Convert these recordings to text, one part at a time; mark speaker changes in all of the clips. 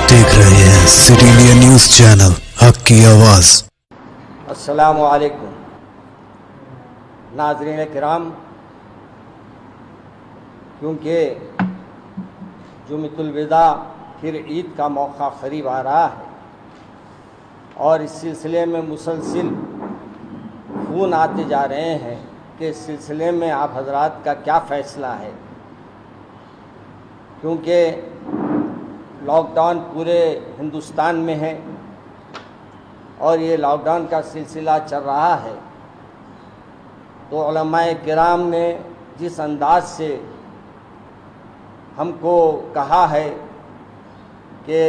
Speaker 1: देख रहे हैं सिटीलिया न्यूज चैनल, हक की आवाज।
Speaker 2: अस्सलामु अलैकुम नाज़रीन किराम, क्योंकि जुम्मतुल विदा फिर ईद का मौका करीब आ रहा है और इस सिलसिले में मुसलसिल फ़ोन आते जा रहे हैं कि इस सिलसिले में आप हजरात का क्या फ़ैसला है, क्योंकि लॉकडाउन पूरे हिंदुस्तान में है और ये लॉकडाउन का सिलसिला चल रहा है। तो उलमाए किराम ने जिस अंदाज से हमको कहा है कि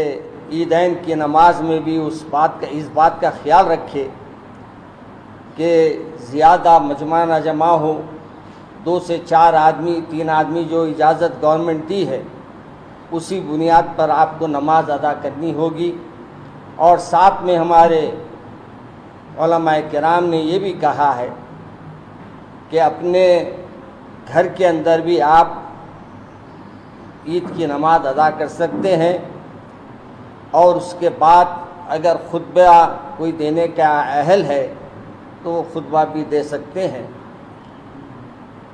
Speaker 2: ईदैन की नमाज में भी इस बात का ख्याल रखे कि ज़्यादा मजमा न जमा हो, 2 से 4 आदमी 3 आदमी जो इजाज़त गवर्नमेंट दी है उसी बुनियाद पर आपको नमाज अदा करनी होगी। और साथ में हमारे उलमाए किराम ने ये भी कहा है कि अपने घर के अंदर भी आप ईद की नमाज अदा कर सकते हैं और उसके बाद अगर खुतबा कोई देने का अहल है तो वो खुतबा भी दे सकते हैं।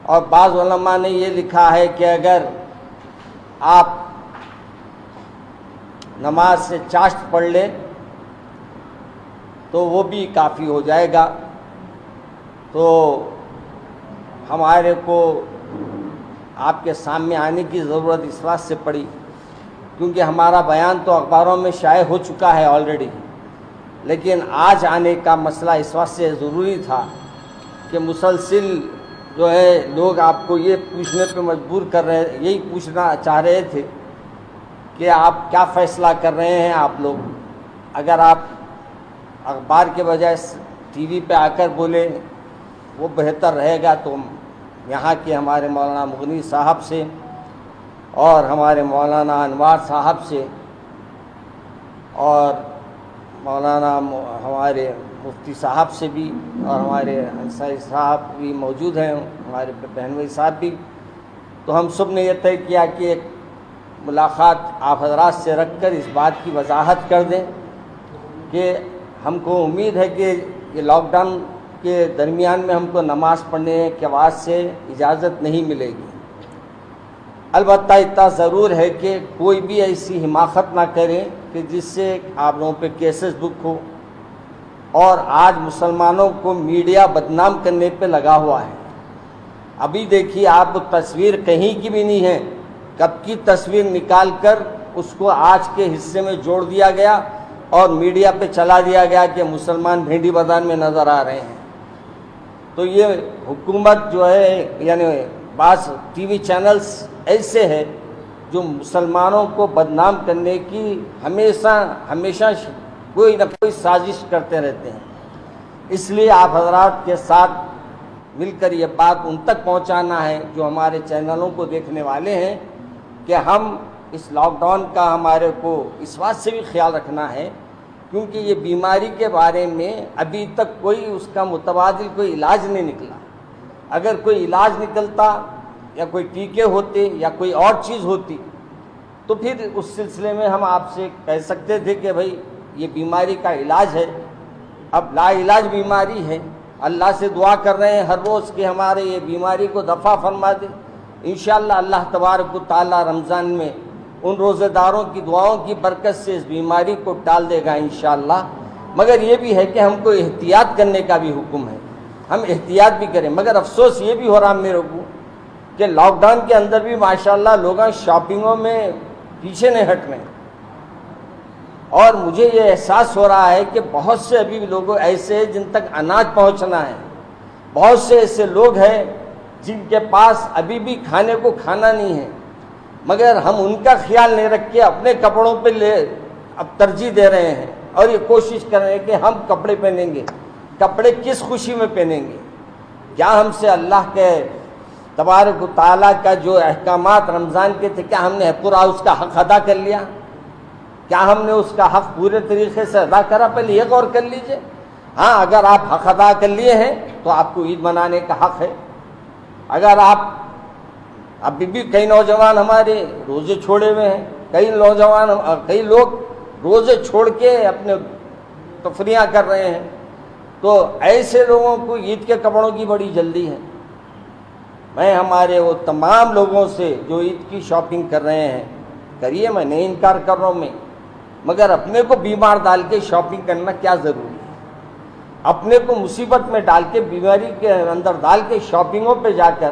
Speaker 2: और बाज़ उलमा ने ये लिखा है कि अगर आप नमाज से चाश्त पढ़ ले तो वो भी काफ़ी हो जाएगा। तो हमारे को आपके सामने आने की ज़रूरत इस बात से पड़ी क्योंकि हमारा बयान तो अखबारों में शाये हो चुका है ऑलरेडी, लेकिन आज आने का मसला इस बात से ज़रूरी था कि मुसलसिल जो है लोग आपको ये पूछने पे मजबूर कर रहे, यही पूछना चाह रहे थे कि आप क्या फ़ैसला कर रहे हैं। आप लोग अगर आप अखबार के बजाय टीवी पे आकर बोले वो बेहतर रहेगा। तो यहाँ के हमारे मौलाना मुगनी साहब से और हमारे मौलाना अनवार साहब से और मौलाना हमारे मुफ्ती साहब से भी और हमारे अंसारी साहब भी मौजूद हैं, हमारे बहनोई साहब भी। तो हम सब ने यह तय किया कि एक मुलाकात आप हजरात से रख कर इस बात की वजाहत कर दें कि हमको उम्मीद है कि ये लॉकडाउन के दरमियान में हमको नमाज़ पढ़ने के वास्ते इजाज़त नहीं मिलेगी। अलबत्ता इतना ज़रूर है कि कोई भी ऐसी हिमाकत ना करे कि जिससे आप लोगों पे केसेस बुक हो। और आज मुसलमानों को मीडिया बदनाम करने पे लगा हुआ है। अभी देखिए आप तस्वीर कहीं की भी नहीं है, कब की तस्वीर निकाल कर उसको आज के हिस्से में जोड़ दिया गया और मीडिया पे चला दिया गया कि मुसलमान भेंडी बाजार में नज़र आ रहे हैं। तो ये हुकूमत जो है यानी बास टीवी चैनल्स ऐसे है जो मुसलमानों को बदनाम करने की हमेशा कोई ना कोई साजिश करते रहते हैं। इसलिए आप हजरात के साथ मिलकर ये बात उन तक पहुंचाना है जो हमारे चैनलों को देखने वाले हैं कि हम इस लॉकडाउन का हमारे को इस बात से भी ख्याल रखना है क्योंकि ये बीमारी के बारे में अभी तक कोई उसका मुतबादिल कोई इलाज नहीं निकला। अगर कोई इलाज निकलता या कोई टीके होते या कोई और चीज़ होती तो फिर उस सिलसिले में हम आपसे कह सकते थे कि भाई ये बीमारी का इलाज है। अब ला इलाज बीमारी है, अल्लाह से दुआ कर रहे हैं हर रोज़ कि हमारे ये बीमारी को दफ़ा फरमा दे। इंशाअल्लाह अल्लाह तबारक व तआला रमज़ान में उन रोज़ेदारों की दुआओं की बरकत से इस बीमारी को टाल देगा इंशाअल्लाह। मगर ये भी है कि हमको एहतियात करने का भी हुक्म है, हम एहतियात भी करें। मगर अफसोस ये भी हो रहा मेरे को कि लॉकडाउन के अंदर भी माशाअल्लाह लोग शॉपिंगों में पीछे नहीं हट रहे और मुझे ये एहसास हो रहा है कि बहुत से अभी भी लोग ऐसे हैं जिन तक अनाज पहुंचना है। बहुत से ऐसे लोग हैं जिनके पास अभी भी खाने को खाना नहीं है, मगर हम उनका ख्याल नहीं रख के अपने कपड़ों पे अब तरजीह दे रहे हैं और ये कोशिश कर रहे हैं कि हम कपड़े पहनेंगे। कपड़े किस खुशी में पहनेंगे? क्या हमसे अल्लाह के तबारक व तआला का जो अहकामात रमज़ान के थे क्या हमने पूरा उसका हक़ अदा कर लिया? क्या हमने उसका हक़ पूरे तरीके से अदा करा? पहले ये गौर कर लीजिए। हाँ, अगर आप हक़ अदा कर लिए हैं तो आपको ईद मनाने का हक़ है। अगर आप अभी भी कई नौजवान हमारे रोज़े छोड़े हुए हैं, कई लोग روزے چھوڑ کے اپنے تفریحاں کر رہے ہیں، تو ایسے لوگوں کو عید کے کپڑوں کی بڑی جلدی ہے۔ میں ہمارے وہ تمام لوگوں سے جو عید کی شاپنگ کر رہے ہیں کریے، میں نہیں انکار کر رہا ہوں میں، مگر اپنے کو بیمار ڈال کے شاپنگ کرنا کیا ضروری ہے؟ اپنے کو مصیبت میں ڈال کے، بیماری کے اندر ڈال کے شاپنگوں پہ جا کر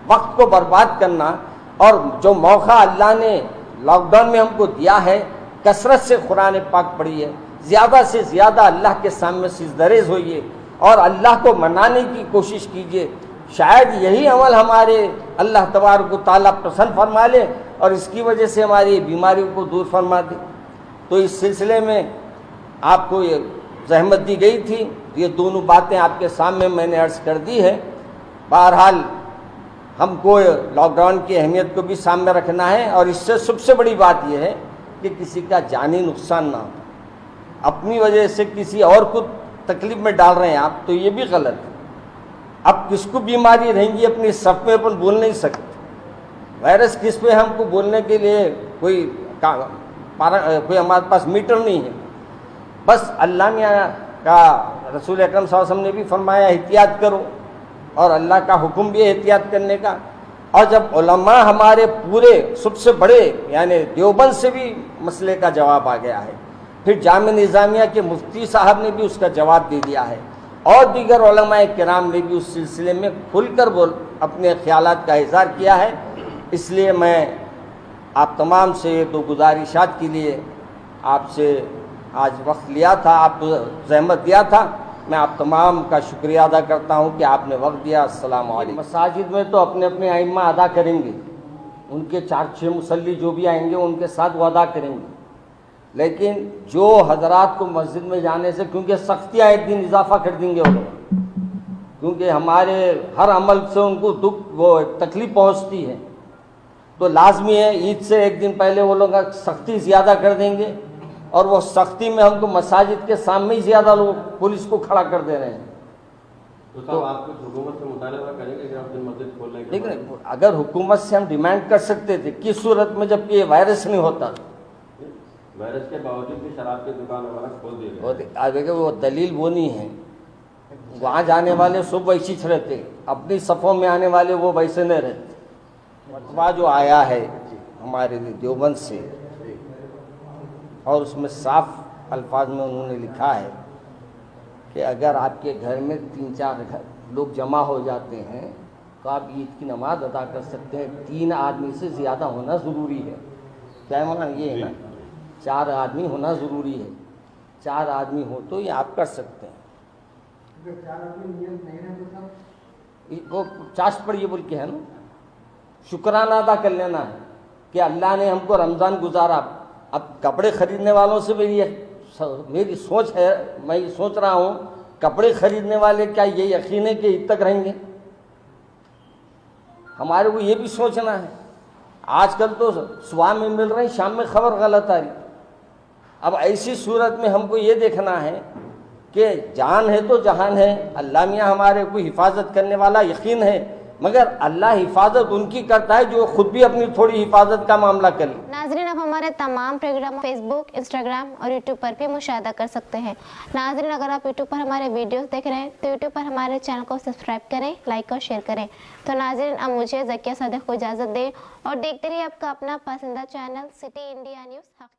Speaker 2: وقت کو برباد کرنا، اور جو موقع اللہ نے لاک ڈاؤن میں ہم کو دیا ہے، کثرت سے قرآن پاک پڑھی ہے، زیادہ سے زیادہ اللہ کے سامنے سجدریز ہوئیے اور اللہ کو منانے کی کوشش کیجیے، شاید یہی عمل ہمارے اللہ تبارک و تعالیٰ پسند فرما لے اور اس کی وجہ سے ہماری بیماریوں کو دور فرما دے۔ تو اس سلسلے میں آپ کو یہ زحمت دی گئی تھی، یہ دونوں باتیں آپ کے سامنے میں نے عرض کر دی ہے۔ بہرحال ہم کو لاک ڈاؤن کی اہمیت کو بھی سامنے رکھنا ہے، اور اس سے سب سے بڑی بات یہ ہے کہ کسی کا جانی نقصان نہ ہو۔ اپنی وجہ سے کسی اور کو تکلیف میں ڈال رہے ہیں آپ، تو یہ بھی غلط ہے۔ اب کس کو بیماری رہیں گی اپنی صف میں اپن بول نہیں سکتے، وائرس کس پہ ہم کو بولنے کے لیے کوئی ہمارے پاس میٹر نہیں ہے۔ بس اللہ میاں کا، رسول اکرم صلی اللہ علیہ وسلم نے بھی فرمایا احتیاط کرو، اور اللہ کا حکم بھی ہے احتیاط کرنے کا۔ اور جب علماء ہمارے پورے سب سے بڑے یعنی دیوبند سے بھی مسئلے کا جواب آ گیا ہے، پھر جامعہ نظامیہ کے مفتی صاحب نے بھی اس کا جواب دے دیا ہے، اور دیگر علماء کرام نے بھی اس سلسلے میں کھل کر اپنے خیالات کا اظہار کیا ہے۔ اس لیے میں آپ تمام سے دو گزارشات کے لیے آپ سے آج وقت لیا تھا، آپ کو زحمت دیا تھا، میں آپ تمام کا شکریہ ادا کرتا ہوں کہ آپ نے وقت دیا۔ السلام علیکم۔ مساجد میں تو اپنے اپنے ائمہ ادا کریں گے، ان کے 4-6 مصلی جو بھی آئیں گے ان کے ساتھ وہ ادا کریں گے، لیکن جو حضرات کو مسجد میں جانے سے، کیونکہ سختیاں ایک دن اضافہ کر دیں گے وہ لوگ، کیونکہ ہمارے ہر عمل سے ان کو دکھ وہ تکلیف پہنچتی ہے، تو لازمی ہے عید سے ایک دن پہلے وہ لوگ سختی زیادہ کر دیں گے، اور وہ سختی میں ہم کو مساجد کے سامنے ہی زیادہ لوگ پولیس کو کھڑا کر دے رہے ہیں۔
Speaker 3: تو آپ کچھ حکومت سے مطالبہ کریں گے کہ اپنی مسجد کھولنے کے
Speaker 2: لیکن اگر حکومت سے ہم ڈیمانڈ کر سکتے تھے، کس صورت میں جب کہ یہ وائرس نہیں ہوتا،
Speaker 3: وائرس کے باوجود بھی شراب کی دکان وغیرہ کھول دی گئی،
Speaker 2: دیکھیں وہ دلیل وہ نہیں ہے، وہاں جانے والے سب ویسے ہی رہتے، اپنی صفوں میں آنے والے وہ ویسے نہیں رہتے۔ فتویٰ جو آیا ہے ہمارے لیے دیوبند سے، اور اس میں صاف الفاظ میں انہوں نے لکھا ہے کہ اگر آپ کے گھر میں 3-4 لوگ جمع ہو جاتے ہیں تو آپ عید کی نماز ادا کر سکتے ہیں، 3 آدمی سے زیادہ ہونا ضروری ہے۔ کیا مانا یہ ہے نا، 4 آدمی ہونا ضروری ہے، 4 آدمی ہو تو یہ آپ کر سکتے ہیں۔ وہ چاش پر یہ بول کے ہے نا، شکرانہ ادا کر لینا ہے کہ اللہ نے ہم کو رمضان گزارا۔ اب کپڑے خریدنے والوں سے میری سوچ ہے، میں یہ سوچ رہا ہوں کپڑے خریدنے والے کیا یہ یقین ہے کہ عید تک رہیں گے؟ ہمارے کو یہ بھی سوچنا ہے۔ آج کل تو صبح میں مل رہے ہیں، شام میں خبر غلط آ رہی۔ اب ایسی صورت میں ہم کو یہ دیکھنا ہے کہ جان ہے تو جہان ہے، اللہ میاں ہمارے کو حفاظت کرنے والا یقین ہے، مگر اللہ حفاظت ان کی کرتا ہے جو خود بھی اپنی تھوڑی حفاظت کا معاملہ کر لے۔
Speaker 4: ناظرین اب ہمارے تمام پروگرام فیس بک، انسٹاگرام اور یوٹیوب پر بھی مشاہدہ کر سکتے ہیں۔ ناظرین اگر آپ یوٹیوب پر ہمارے ویڈیوز دیکھ رہے ہیں تو یوٹیوب پر ہمارے چینل کو سبسکرائب کریں، لائک اور شیئر کریں۔ تو ناظرین اب مجھے ذکیہ صادق کو اجازت دیں اور دیکھتے رہیے آپ کا اپنا پسندیدہ چینل سٹی انڈیا نیوز۔